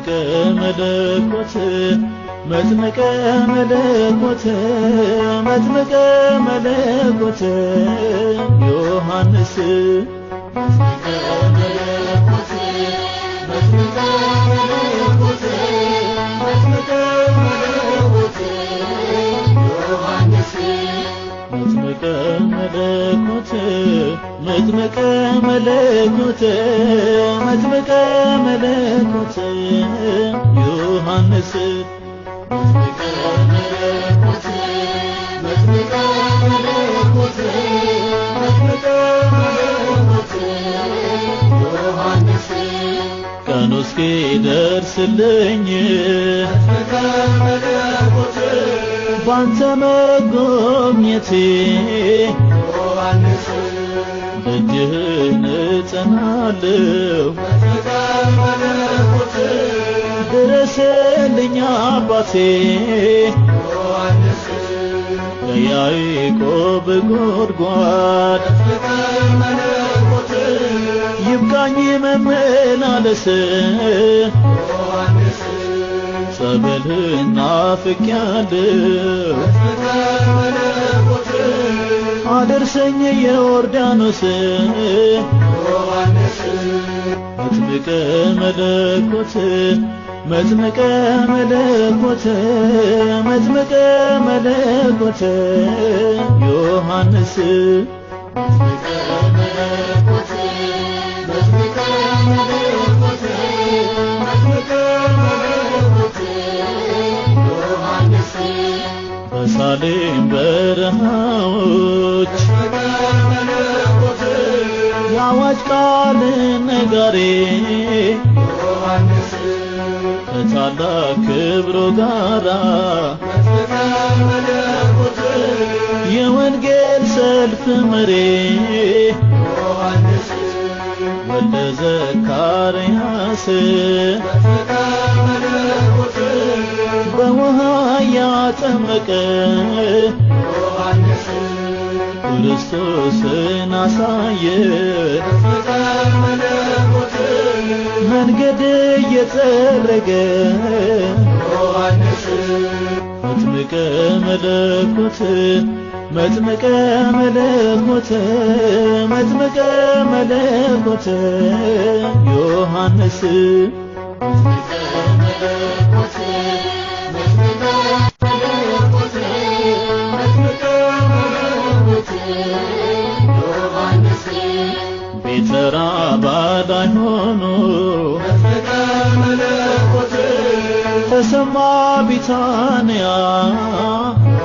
መጥምቀ መለኮት መጥምቀ መለኮት መጥምቀ መለኮት ዮሐንስ መጥምቀ መለኮት መጥምቀ መለኮት መጥምቀ መለኮት ዮሐንስ መጥምቀ መለኮት መጥምቀ መለኮት መጥምቀ መለኮት ዮሐንስ መጥምቀ መለኮት መጥምቀ መለኮት መጥምቀ መለኮት ዮሐንስ ቀኑ እስኪደርስልኝ መጥምቀ መለኮት ባንተ መጎብኘቴ ዮሐንስ ደጅህን እጸናለሁ መጥምቀ መለኮት ድረስልኝ አባቴ ዮሐንስ ከያዕቆብ ጉድጓድ መጥምቀ መለኮት ይብቃኝ መመላለስ ዮሐንስ ጸበልህን ናፍቄያለሁ መጥምቀ መለኮት አድርሰኝ የዮርዳኖስ ዮሐንስ መጥምቀ መለኮት መጥምቀ መለኮት መጥምቀ መለኮት ዮሐንስ መጥምቀ መለኮት መጥምቀ መለኮት መጥምቀ መለኮት ዮሐንስ በሳሌም በረሃዎች መጥምቀ የአዋጅ ቃል ነጋሪ ዮሐንስ ከታላቅ ክብሩ ጋራ መጥምቀ መለኮት የወንጌል ሰልፍ መሪ ዮሐንስ ወልደ ዘካርያስ መጥምቀ መለኮት በውሃ ያጠመቀ ዮሐንስ ክርስቶስን አሳየ መጥምቀ መለኮት መንገድ እየጠረገ ዮሐንስ መጥምቀ መለኮት መጥምቀ መለኮት መጥምቀ መለኮት ዮሐንስ መጥምቀ መለኮት መጥምቀ መለኮት መጥምቀ መለኮት ዮሐንስ ቤተራ ባዳይ ሆኖ መጥምቀ መለኮት ተሰማ ቢታንያ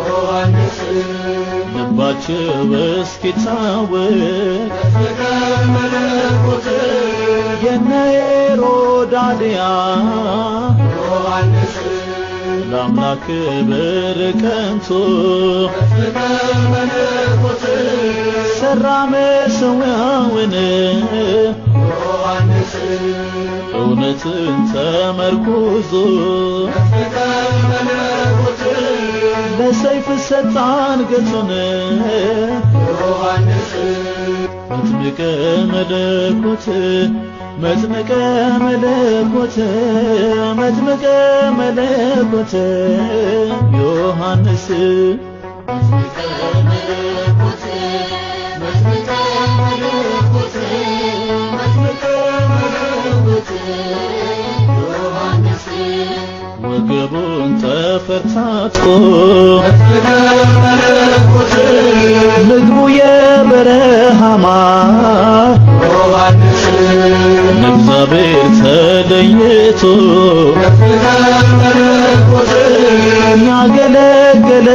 ዮሐንስ ልባቸው እስኪታወቅ መጥምቀ መለኮት የነ ሄሮድያ ዮሐንስ ለአምላክ ክብር ቀንቶ መጥምቀ መለኮት ሰራ መሠዊያውን ዮሐንስ እውነትን ተመርኩዞ መጥምቀ መለኮት ለሰይፍ ሰጣ አንገቱን ዮሐንስ መጥምቀ መለኮት መጥምቀ መለኮት መጥምቀ መለኮት ዮሐንስ መጥምቀ መለኮት መጥምቀ መለኮት መጥምቀ መለኮት ዮሐንስ ወገቡን ተፈታቶ መጥምቀ መለኮት ምግቡ የበረሃ ማር ዮሐንስ ለእግዚአብሔር ተለይቶ መጥምቀ መለኮት ያገለገለ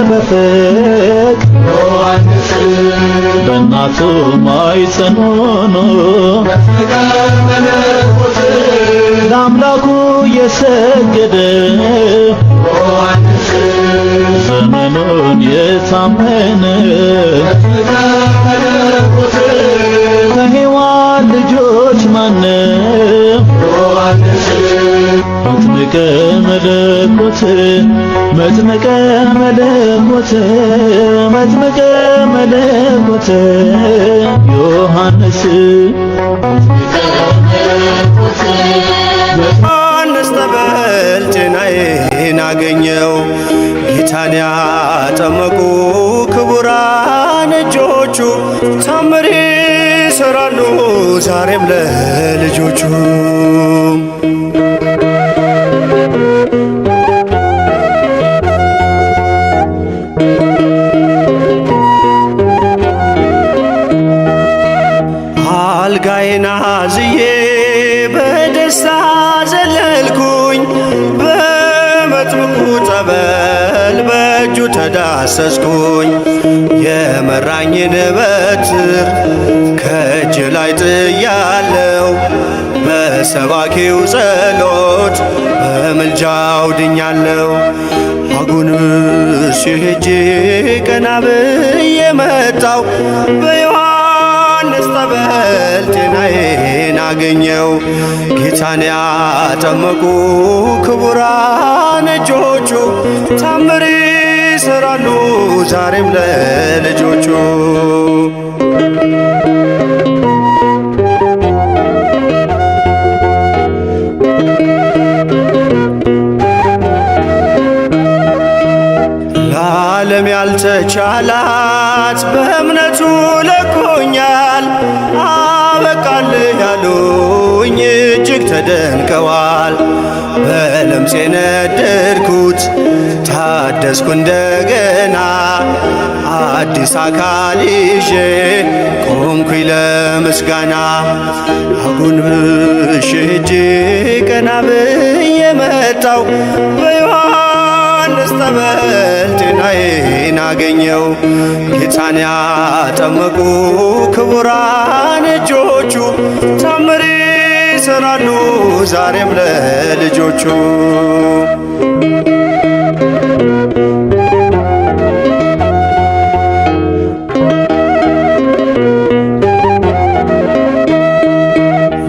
በፍቅር ዮሐንስ በእናቱ ማኅፀን ሆኖ መጥምቀ መለኮት ለአምላኩ የሰገደ ዮሐንስ ዘመኑን የታመነ መጥምቀ መለኮት ከሔዋን ልጆች ማንም ዮሐንስ መጥምቀ መለኮት መጥምቀ መለኮት መጥምቀ መለኮት ዮሐንስ መጥምቀ መለኮት አገኘው። ጌታን ያጠመቁ ክቡራን እጆቹ ታምር ይሰራሉ ዛሬም ለልጆቹ። አልጋዬን አዝዬ በደስታ ዘለልኩኝ፣ በመጥምቁ ጠበል በእጁ ተዳሰስኩኝ። የመራኝን በትር ከእጅ ላይ ጥያለው፣ በሰባኪው ጸሎት በምልጃው ድኛለው። አጎንብሼ ሄጄ ቀና ብዬ መጣው፣ በዮሐንስ ጠበል ጤናዬን አገኘው። ጌታን ያጠመቁ ክቡራን እጆቹ ታምር ይሰራሉ ዛሬም ለልጆቹ። ለዓለም ያልተቻላት በእምነቱ ለቆኛል። አበቃልህ ያሉኝ እጅግ ተደንቀዋል። በለምጽ የነደድኩት ታደስኩ እንደገና፣ አዲስ አካል ይዤ ቆምኩኝ ለምስጋና። አጎንብሼ ሄጄ ቀና ብዬ መጣው፣ በዮሐንስ ጠበል ጤናዬን አገኘው። ጌታን ያጠመቁ ክቡራን እጆቹ ታምር ይሰራሉ ዛሬም ለልጆቹ።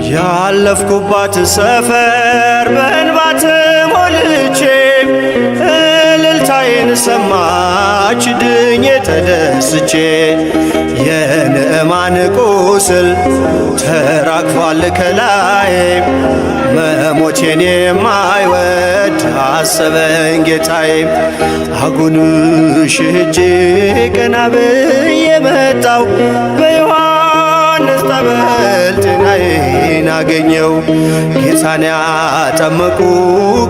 ያለፍኩባት ሰፈር በእንባ ተሞልቼ እልልታዬን ሰማች ድኜ ተደስቼ። የንዕማን ቁስል ተራግፏል ከላይ፣ መሞቴን የማይወድ አሰበኝ ጌታዬ። አጎንብሼ ሄጄ ቀና ብዬ መጣው፣ በዮሐንስ ጠበል ጤናዬን አገኘው። ጌታን ያጠመቁ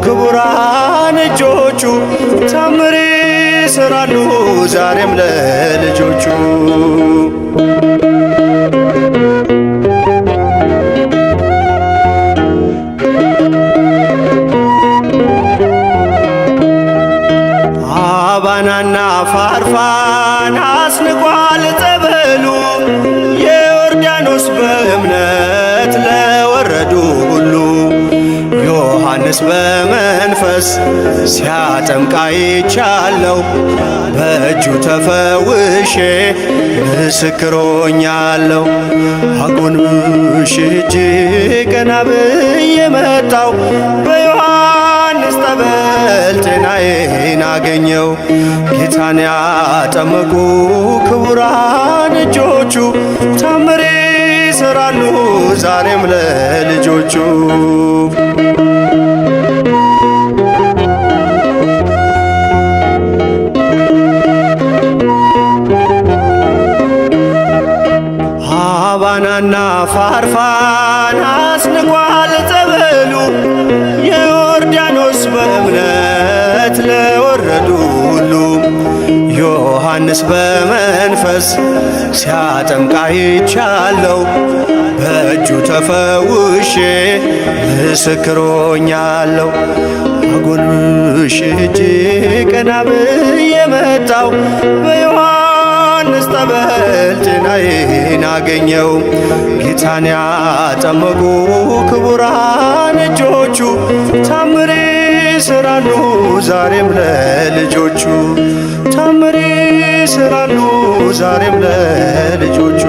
ክቡራን እጆቹ ታምር ይሰራሉ ዛሬም ለልጆቹ። አባናና ፋርፋን አስንቋል ጠበሉ፣ የዮርዳኖስ በእምነት ለወረዱ ሁሉ። ዮሐንስ በመንፈስ ሲያጠምቅ አይቻለው፣ በእጁ ተፈውሼ ምስክር ሆኛለሁ። አጎንብሼ ሄጄ ቀና ብዬ መጣው፣ በዮሐንስ ጠበል ጤናዬን አገኘው። ጌታን ያጠመቁ ክቡራን እጆቹ ታምር ይሰራሉ ዛሬም ለልጆቹ። አባናና ፋርፋን አስንቋል ጠበሉ፣ የዮርዳኖስ በእምነት ለወረዱ ሁሉ። ዮሐንስ በመንፈስ ሲያጠምቅ አይቻለው፣ በእጁ ተፈውሼ ምስክር ሆኛለሁ። አጎንብሼ ሄጄ ቀና ብዬ መጣው፣ በዮሐንስ ጠበል ጤናዬን አገኘው። ጌታን ያጠመቁ ክቡራን እጆቹ ታምር ይሰራሉ ዛሬም ለልጆቹ። ታምር ይሰራሉ ዛሬም ለልጆቹ።